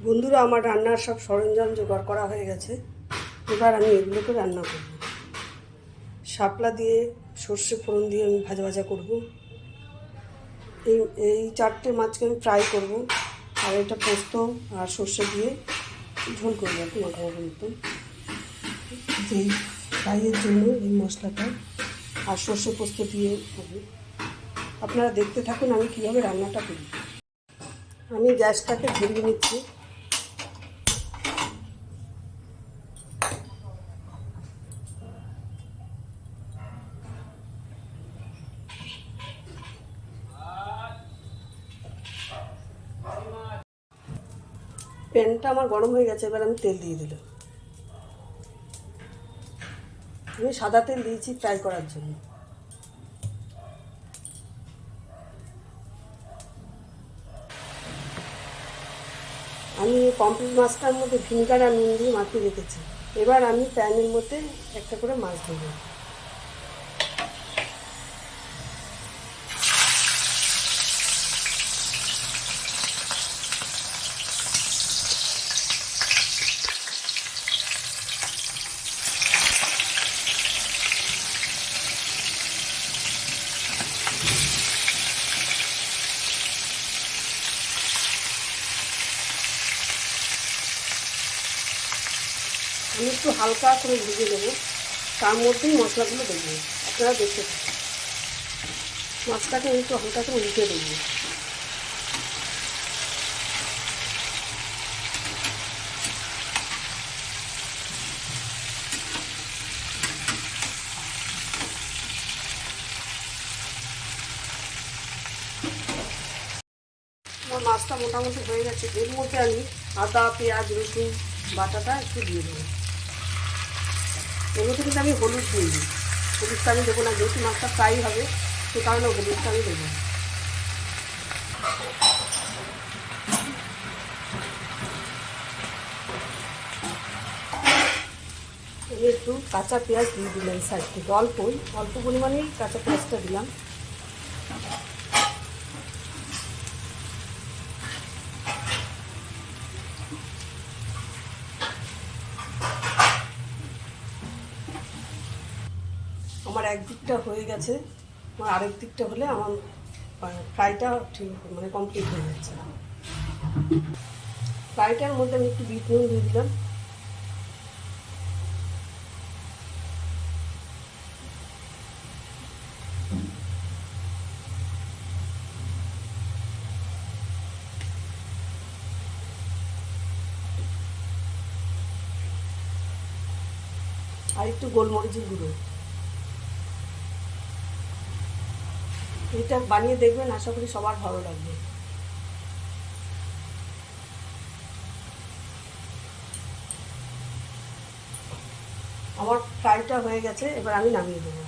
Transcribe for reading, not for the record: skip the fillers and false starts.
বন্ধুরা, আমার রান্নার সব সরঞ্জাম জোগাড় করা হয়ে গেছে। এবার আমি এগুলোকে রান্না করব। শাপলা দিয়ে সর্ষে ফোড়ন দিয়ে আমি ভাজা ভাজা করব। এই এই চারটে মাছকে আমি ফ্রাই করব। আর এটা পোস্ত আর সর্ষে দিয়ে ঝোল করবো একটু মাখা মাখা মতন। যেই ফ্রাইয়ের জন্য এই মশলাটা আর সর্ষে পোস্ত দিয়ে হবে। আপনারা দেখতে থাকুন আমি কীভাবে রান্নাটা করি। আমি গ্যাসটাকে ধরিয়ে নিচ্ছি। প্যানটা আমার গরম হয়ে গেছে, এবার আমি তেল দিয়ে দিলাম। আমি সাদা তেল দিয়েছি ফ্রাই করার জন্য। আমি পমফ্রেট মাছটার মধ্যে ভিনেগার আর নুন দিয়ে মাখিয়ে রেখেছি। এবার আমি প্যানের মধ্যে একটা করে মাছ দেবো। আমি একটু হালকা করে ভেজে দেবো, তার মধ্যেই মশলাগুলো দেবো। আপনারা দেখতে থাকুন। মাছটাকে আমি একটু হালকা করে উল্টে দেবো। আমার মাছটা মোটামুটি হয়ে গেছে। এর মধ্যে আমি আদা, পেঁয়াজ, রসুন বাটাটা একটু দিয়ে দেবো। এর মধ্যে কিন্তু আমি হলুদ দিই। হলুদটা আমি দেবো না, যেহেতু মাছটা ফ্রাই হবে সে কারণে হলুদটা আমি দেবো। আমি একটু কাঁচা পেঁয়াজ দিয়ে দিলাম সাইড থেকে, অল্প পরিমাণেই কাঁচা পেঁয়াজটা দিলাম। আমার একদিকটা হয়ে গেছে, আমার আরেক দিকটা হলে আমার ফ্রাইটা ঠিক কমপ্লিট হয়ে যাচ্ছে। ফ্রাইটার মধ্যে আমি একটু বিট নুন দিয়ে দিলাম। আর একটু গোলমরিচের গুঁড়ো। এটা বানিয়ে দেখবেন, আশা করি সবার ভালো লাগবে। আমার ফ্রাইটা হয়ে গেছে, এবার আমি নামিয়ে দেবো।